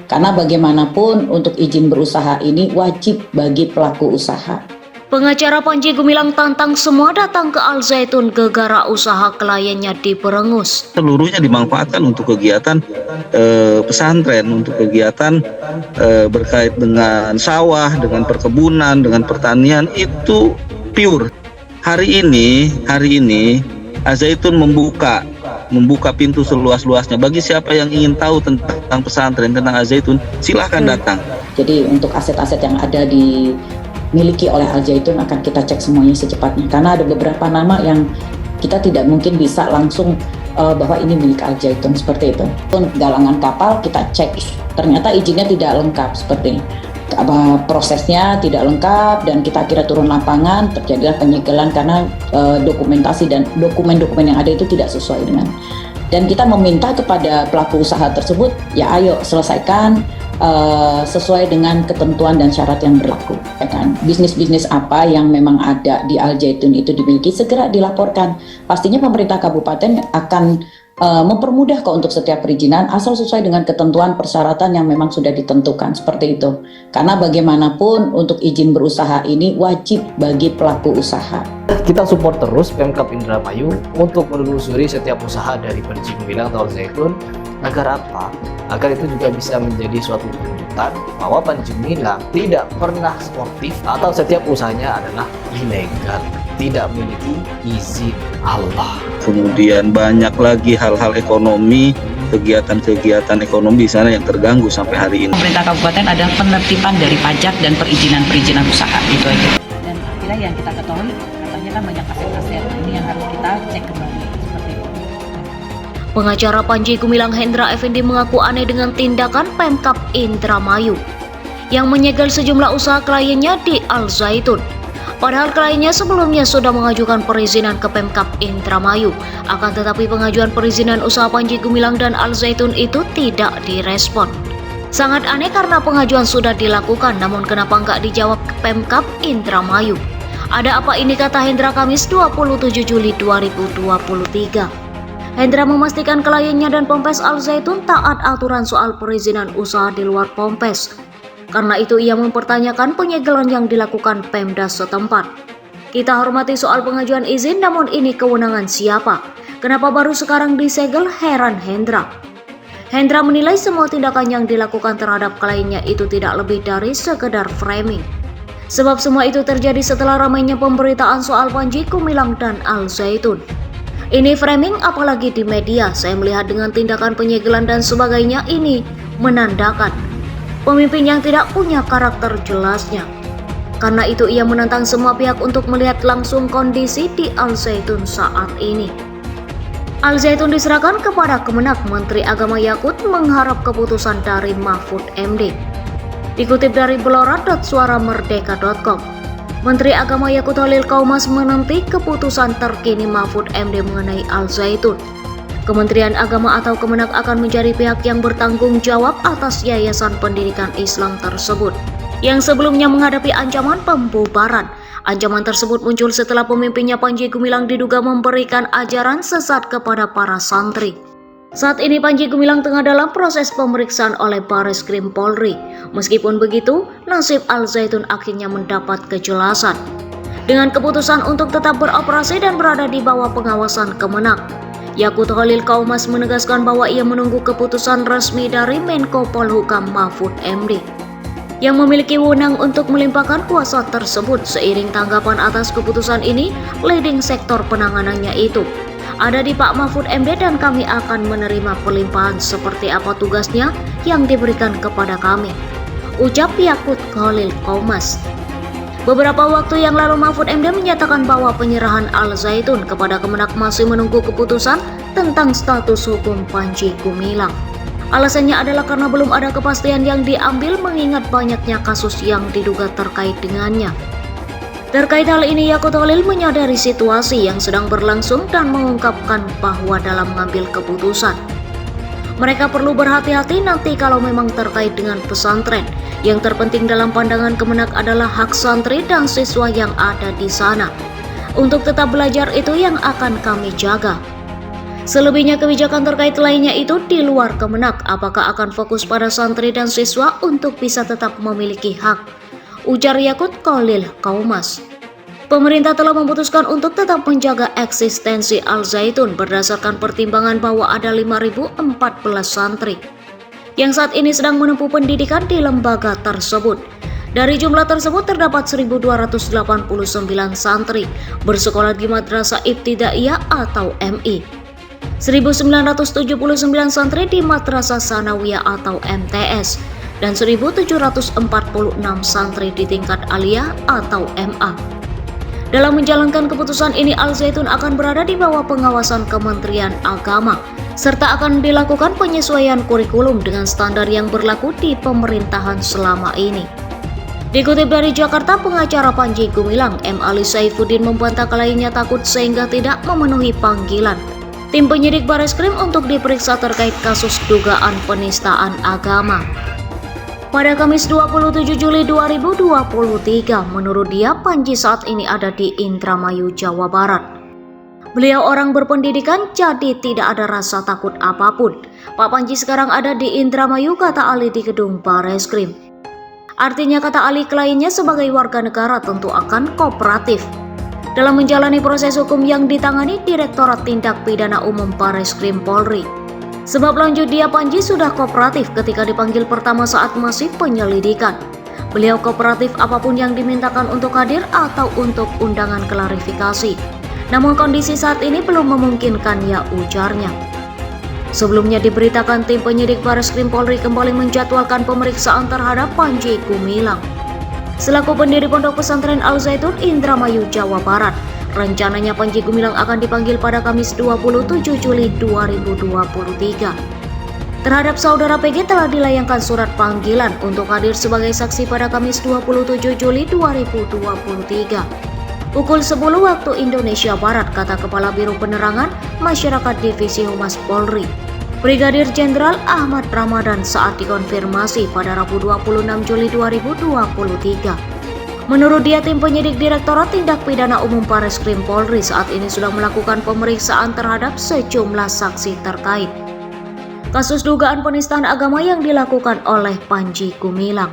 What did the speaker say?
Karena bagaimanapun untuk izin berusaha ini wajib bagi pelaku usaha. Pengacara Panji Gumilang tantang semua datang ke Al Zaitun gegara usaha kliennya diberengus. Seluruhnya dimanfaatkan untuk kegiatan pesantren, untuk kegiatan berkait dengan sawah, dengan perkebunan, dengan pertanian, itu pure. Hari ini Al Zaitun membuka pintu seluas-luasnya bagi siapa yang ingin tahu tentang pesantren, tentang Al Zaitun, silahkan datang. Jadi untuk aset-aset yang ada dimiliki oleh Al Zaitun akan kita cek semuanya secepatnya, karena ada beberapa nama yang kita tidak mungkin bisa langsung bahwa ini milik Al Zaitun seperti itu. Untuk galangan kapal kita cek, ternyata izinnya tidak lengkap, seperti prosesnya tidak lengkap, dan kita kira turun lapangan terjadilah penyegelan karena dokumentasi dan dokumen-dokumen yang ada itu tidak sesuai dengan. Dan kita meminta kepada pelaku usaha tersebut, ya ayo selesaikan sesuai dengan ketentuan dan syarat yang berlaku. Ya kan? Bisnis-bisnis apa yang memang ada di Al Zaitun itu dimiliki segera dilaporkan. Pastinya pemerintah kabupaten akan mempermudah kok untuk setiap perizinan asal sesuai dengan ketentuan persyaratan yang memang sudah ditentukan, seperti itu. Karena bagaimanapun untuk izin berusaha ini wajib bagi pelaku usaha. Kita support terus Pemkab Indramayu untuk menelusuri setiap usaha dari Panji Gumilang atau Al Zaitun. Agar apa? Agar itu juga bisa menjadi suatu tuntutan bahwa Panji Gumilang tidak pernah sportif atau setiap usahanya adalah ilegal, tidak memiliki izin Allah. Kemudian banyak lagi hal-hal ekonomi, kegiatan-kegiatan ekonomi di sana yang terganggu sampai hari ini. Pemerintah kabupaten ada penertiban dari pajak dan perizinan usaha, itu aja. Dan akhirnya yang kita ketahui katanya kan banyak aset-aset, ini yang harus kita cek kembali seperti itu. Pengacara Panji Gumilang Hendra Effendi mengaku aneh dengan tindakan Pemkab Indramayu yang menyegel sejumlah usaha kliennya di Al Zaitun. Padahal kliennya sebelumnya sudah mengajukan perizinan ke Pemkab Indramayu, akan tetapi pengajuan perizinan usaha Panji Gumilang dan Al Zaitun itu tidak direspon. Sangat aneh karena pengajuan sudah dilakukan, namun kenapa nggak dijawab ke Pemkab Indramayu? Ada apa ini, kata Hendra Kamis 27 Juli 2023. Hendra memastikan kliennya dan Pompes Al Zaitun taat aturan soal perizinan usaha di luar Pompes. Karena itu ia mempertanyakan penyegelan yang dilakukan Pemda setempat. Kita hormati soal pengajuan izin, namun ini kewenangan siapa? Kenapa baru sekarang disegel? Heran Hendra. Hendra menilai semua tindakan yang dilakukan terhadap kliennya itu tidak lebih dari sekedar framing. Sebab semua itu terjadi setelah ramainya pemberitaan soal Panji Gumilang dan Al Zaitun. Ini framing apalagi di media. Saya melihat dengan tindakan penyegelan dan sebagainya ini menandakan pemimpin yang tidak punya karakter jelasnya. Karena itu ia menantang semua pihak untuk melihat langsung kondisi di Al Zaitun saat ini. Al Zaitun diserahkan kepada Kemenak. Menteri Agama Yakut mengharap keputusan dari Mahfud MD. Dikutip dari belora.suaramerdeka.com, Menteri Agama Yakut Holil Kaumas menanti keputusan terkini Mahfud MD mengenai Al Zaitun. Kementerian Agama atau Kemenak akan menjadi pihak yang bertanggung jawab atas Yayasan Pendidikan Islam tersebut, yang sebelumnya menghadapi ancaman pembubaran. Ancaman tersebut muncul setelah pemimpinnya Panji Gumilang diduga memberikan ajaran sesat kepada para santri. Saat ini Panji Gumilang tengah dalam proses pemeriksaan oleh Bareskrim Polri. Meskipun begitu, nasib Al Zaitun akhirnya mendapat kejelasan dengan keputusan untuk tetap beroperasi dan berada di bawah pengawasan Kemenak. Yakut Holil Kaumas menegaskan bahwa ia menunggu keputusan resmi dari Menko Polhukam Mahfud MD yang memiliki wewenang untuk melimpahkan kuasa tersebut. Seiring tanggapan atas keputusan ini, leading sektor penanganannya itu ada di Pak Mahfud MD dan kami akan menerima pelimpahan seperti apa tugasnya yang diberikan kepada kami, ucap Yakut Holil Kaumas. Beberapa waktu yang lalu Mahfud MD menyatakan bahwa penyerahan Al Zaitun kepada Kemenak masih menunggu keputusan tentang status hukum Panji Gumilang. Alasannya adalah karena belum ada kepastian yang diambil mengingat banyaknya kasus yang diduga terkait dengannya. Terkait hal ini, Yakut Holil menyadari situasi yang sedang berlangsung dan mengungkapkan bahwa dalam mengambil keputusan, mereka perlu berhati-hati nanti kalau memang terkait dengan pesantren. Yang terpenting dalam pandangan Kemenak adalah hak santri dan siswa yang ada di sana. Untuk tetap belajar itu yang akan kami jaga. Selebihnya kebijakan terkait lainnya itu di luar Kemenak, apakah akan fokus pada santri dan siswa untuk bisa tetap memiliki hak, ujar Yakut Khalil Kaumas. Pemerintah telah memutuskan untuk tetap menjaga eksistensi Al Zaitun berdasarkan pertimbangan bahwa ada 5.014 santri yang saat ini sedang menempuh pendidikan di lembaga tersebut. Dari jumlah tersebut terdapat 1.289 santri bersekolah di Madrasah Ibtidaiyah atau MI, 1.979 santri di Madrasah Sanawiyah atau MTS, dan 1.746 santri di tingkat aliyah atau MA. Dalam menjalankan keputusan ini, Al Zaitun akan berada di bawah pengawasan Kementerian Agama, serta akan dilakukan penyesuaian kurikulum dengan standar yang berlaku di pemerintahan selama ini. Dikutip dari Jakarta, pengacara Panji Gumilang, M. Ali Saifuddin membantah kliennya takut sehingga tidak memenuhi panggilan tim penyidik Bareskrim untuk diperiksa terkait kasus dugaan penistaan agama. Pada Kamis 27 Juli 2023, menurut dia, Panji saat ini ada di Indramayu, Jawa Barat. Beliau orang berpendidikan, jadi tidak ada rasa takut apapun. Pak Panji sekarang ada di Indramayu, kata Ali di gedung Bareskrim. Artinya, kata Ali, kliennya sebagai warga negara tentu akan kooperatif dalam menjalani proses hukum yang ditangani Direktorat Tindak Pidana Umum Bareskrim Polri. Sebab lanjut dia, Panji sudah kooperatif ketika dipanggil pertama saat masih penyelidikan. Beliau kooperatif apapun yang dimintakan untuk hadir atau untuk undangan klarifikasi. Namun kondisi saat ini belum memungkinkan, ya, ujarnya. Sebelumnya diberitakan tim penyidik Bareskrim Polri kembali menjadwalkan pemeriksaan terhadap Panji Gumilang selaku pendiri Pondok Pesantren Al Zaitun Indramayu, Jawa Barat. Rencananya Panji Gumilang akan dipanggil pada Kamis 27 Juli 2023. Terhadap saudara PG telah dilayangkan surat panggilan untuk hadir sebagai saksi pada Kamis 27 Juli 2023. Pukul 10 waktu Indonesia Barat, kata Kepala Biro Penerangan Masyarakat Divisi Humas Polri, Brigadir Jenderal Ahmad Ramadan saat dikonfirmasi pada Rabu 26 Juli 2023. Menurut dia, tim penyidik Direktorat Tindak Pidana Umum Bareskrim Polri saat ini sudah melakukan pemeriksaan terhadap sejumlah saksi terkait kasus dugaan penistaan agama yang dilakukan oleh Panji Gumilang.